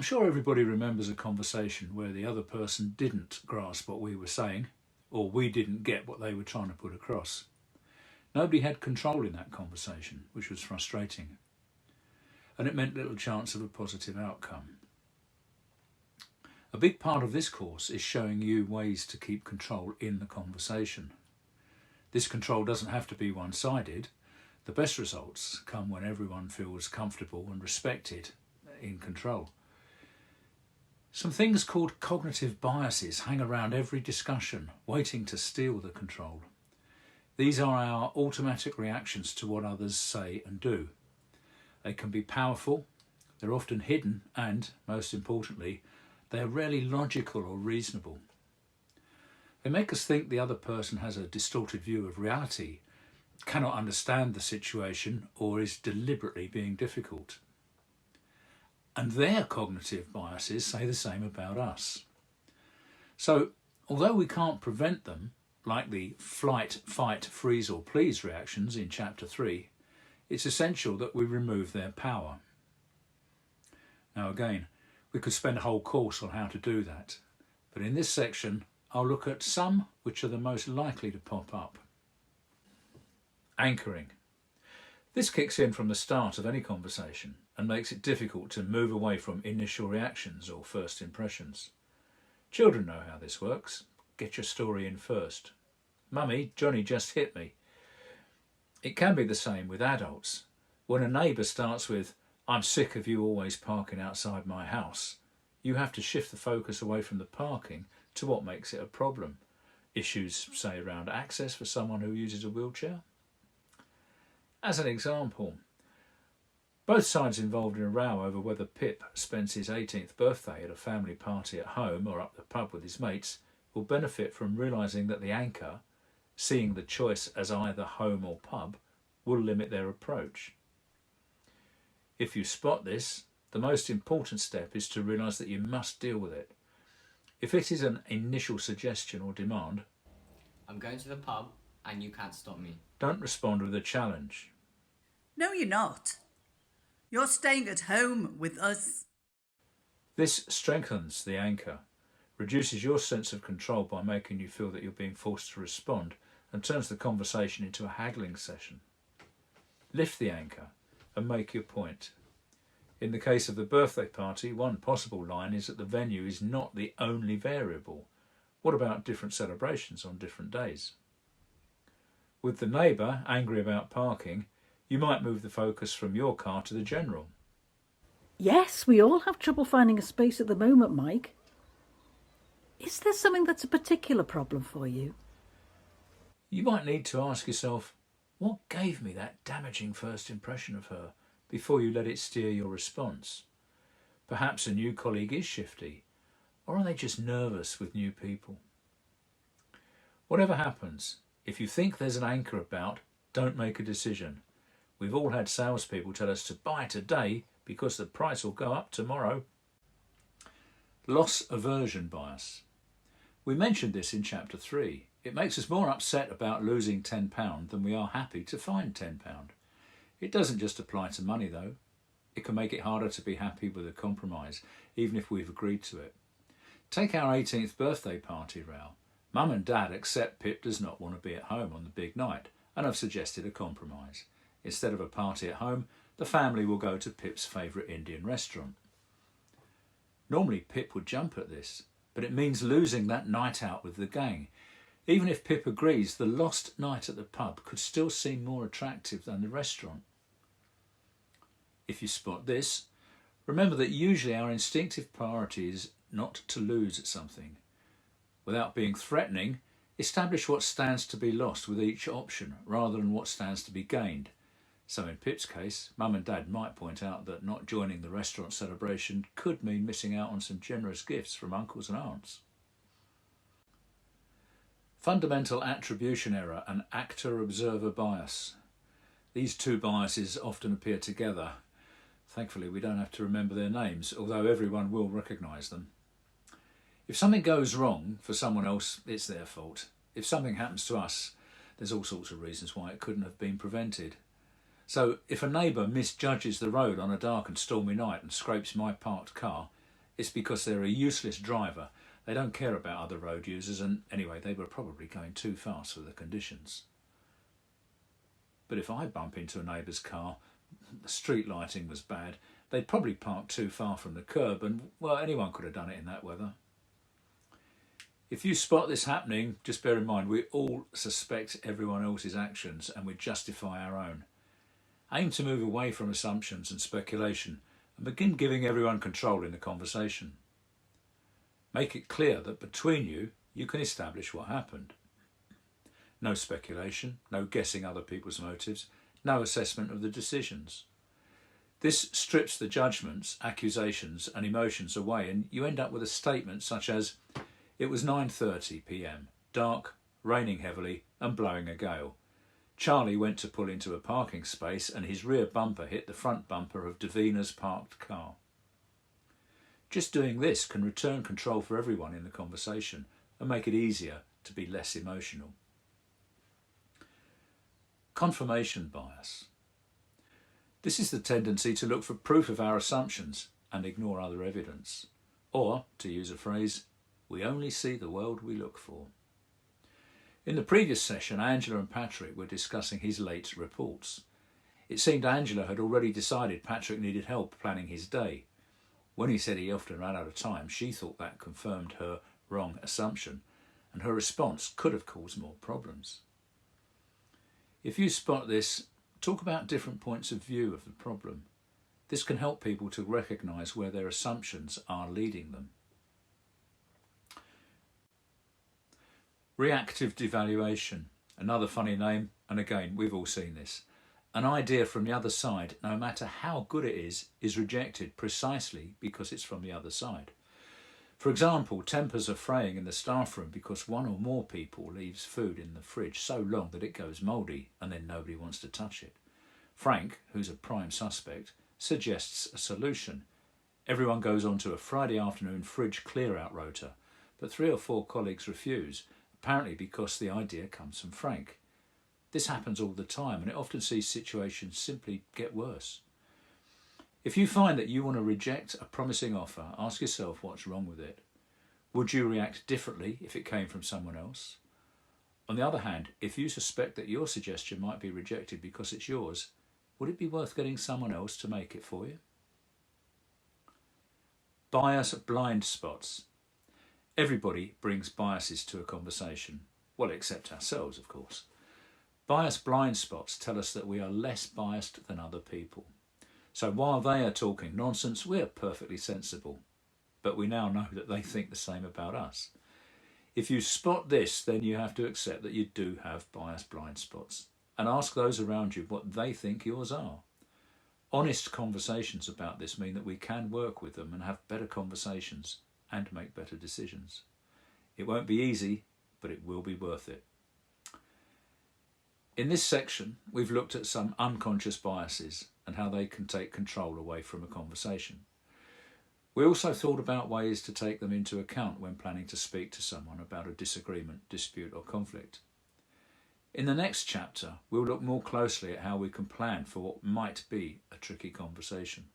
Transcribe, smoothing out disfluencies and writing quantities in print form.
sure everybody remembers a conversation where the other person didn't grasp what we were saying, or we didn't get what they were trying to put across. Nobody had control in that conversation, which was frustrating, and it meant little chance of a positive outcome. A big part of this course is showing you ways to keep control in the conversation. This control doesn't have to be one-sided. The best results come when everyone feels comfortable and respected in control. Some things called cognitive biases hang around every discussion, waiting to steal the control. These are our automatic reactions to what others say and do. They can be powerful, they're often hidden, and, most importantly, they are rarely logical or reasonable. They make us think the other person has a distorted view of reality, cannot understand the situation, or is deliberately being difficult. And their cognitive biases say the same about us. So, although we can't prevent them, like the flight, fight, freeze or please reactions in Chapter 3, it's essential that we remove their power. Now again, we could spend a whole course on how to do that, but in this section I'll look at some which are the most likely to pop up. Anchoring. This kicks in from the start of any conversation and makes it difficult to move away from initial reactions or first impressions. Children know how this works. Get your story in first. Mummy, Johnny just hit me. It can be the same with adults. When a neighbour starts with, "I'm sick of you always parking outside my house," you have to shift the focus away from the parking to what makes it a problem. Issues, say, around access for someone who uses a wheelchair. As an example, both sides involved in a row over whether Pip spends his 18th birthday at a family party at home or up the pub with his mates will benefit from realising that the anchor, seeing the choice as either home or pub, will limit their approach. If you spot this, the most important step is to realise that you must deal with it. If it is an initial suggestion or demand, "I'm going to the pub and you can't stop me," don't respond with a challenge. "No, you're not. You're staying at home with us." This strengthens the anchor, reduces your sense of control by making you feel that you're being forced to respond, and turns the conversation into a haggling session. Lift the anchor and make your point. In the case of the birthday party, one possible line is that the venue is not the only variable. What about different celebrations on different days? With the neighbour angry about parking, you might move the focus from your car to the general. Yes, we all have trouble finding a space at the moment, Mike. Is there something that's a particular problem for you? You might need to ask yourself, what gave me that damaging first impression of her, before you let it steer your response? Perhaps a new colleague is shifty, or are they just nervous with new people? Whatever happens, if you think there's an anchor about, don't make a decision. We've all had salespeople tell us to buy today because the price will go up tomorrow. Loss aversion bias. We mentioned this in Chapter 3. It makes us more upset about losing £10 than we are happy to find £10. It doesn't just apply to money though. It can make it harder to be happy with a compromise, even if we've agreed to it. Take our 18th birthday party row. Mum and Dad accept Pip does not want to be at home on the big night and have suggested a compromise. Instead of a party at home, the family will go to Pip's favourite Indian restaurant. Normally Pip would jump at this, but it means losing that night out with the gang. Even if Pip agrees, the lost night at the pub could still seem more attractive than the restaurant. If you spot this, remember that usually our instinctive priority is not to lose something. Without being threatening, establish what stands to be lost with each option rather than what stands to be gained. So in Pip's case, Mum and Dad might point out that not joining the restaurant celebration could mean missing out on some generous gifts from uncles and aunts. Fundamental attribution error and actor-observer bias. These two biases often appear together. Thankfully, we don't have to remember their names, although everyone will recognise them. If something goes wrong for someone else, it's their fault. If something happens to us, there's all sorts of reasons why it couldn't have been prevented. So if a neighbour misjudges the road on a dark and stormy night and scrapes my parked car, it's because they're a useless driver. They don't care about other road users, and anyway, they were probably going too fast for the conditions. But if I bump into a neighbour's car, the street lighting was bad, they'd probably parked too far from the curb, and, well, anyone could have done it in that weather. If you spot this happening, just bear in mind we all suspect everyone else's actions and we justify our own. Aim to move away from assumptions and speculation and begin giving everyone control in the conversation. Make it clear that between you, you can establish what happened. No speculation, no guessing other people's motives, no assessment of the decisions. This strips the judgments, accusations and emotions away, and you end up with a statement such as, "It was 9:30 p.m, dark, raining heavily and blowing a gale. Charlie went to pull into a parking space and his rear bumper hit the front bumper of Davina's parked car." Just doing this can return control for everyone in the conversation and make it easier to be less emotional. Confirmation bias. This is the tendency to look for proof of our assumptions and ignore other evidence. Or, to use a phrase, we only see the world we look for. In the previous session, Angela and Patrick were discussing his late reports. It seemed Angela had already decided Patrick needed help planning his day. When he said he often ran out of time, she thought that confirmed her wrong assumption, and her response could have caused more problems. If you spot this, talk about different points of view of the problem. This can help people to recognise where their assumptions are leading them. Reactive devaluation, another funny name, and again, we've all seen this. An idea from the other side, no matter how good it is rejected precisely because it's from the other side. For example, tempers are fraying in the staff room because one or more people leaves food in the fridge so long that it goes mouldy and then nobody wants to touch it. Frank, who's a prime suspect, suggests a solution. Everyone goes on to a Friday afternoon fridge clear-out rota, but 3 or 4 colleagues refuse, apparently because the idea comes from Frank. This happens all the time, and it often sees situations simply get worse. If you find that you want to reject a promising offer, ask yourself what's wrong with it. Would you react differently if it came from someone else? On the other hand, if you suspect that your suggestion might be rejected because it's yours, would it be worth getting someone else to make it for you? Bias blind spots. Everybody brings biases to a conversation. Well, except ourselves, of course. Bias blind spots tell us that we are less biased than other people. So while they are talking nonsense, we're perfectly sensible. But we now know that they think the same about us. If you spot this, then you have to accept that you do have bias blind spots and ask those around you what they think yours are. Honest conversations about this mean that we can work with them and have better conversations and make better decisions. It won't be easy, but it will be worth it. In this section, we've looked at some unconscious biases and how they can take control away from a conversation. We also thought about ways to take them into account when planning to speak to someone about a disagreement, dispute or conflict. In the next chapter, we'll look more closely at how we can plan for what might be a tricky conversation.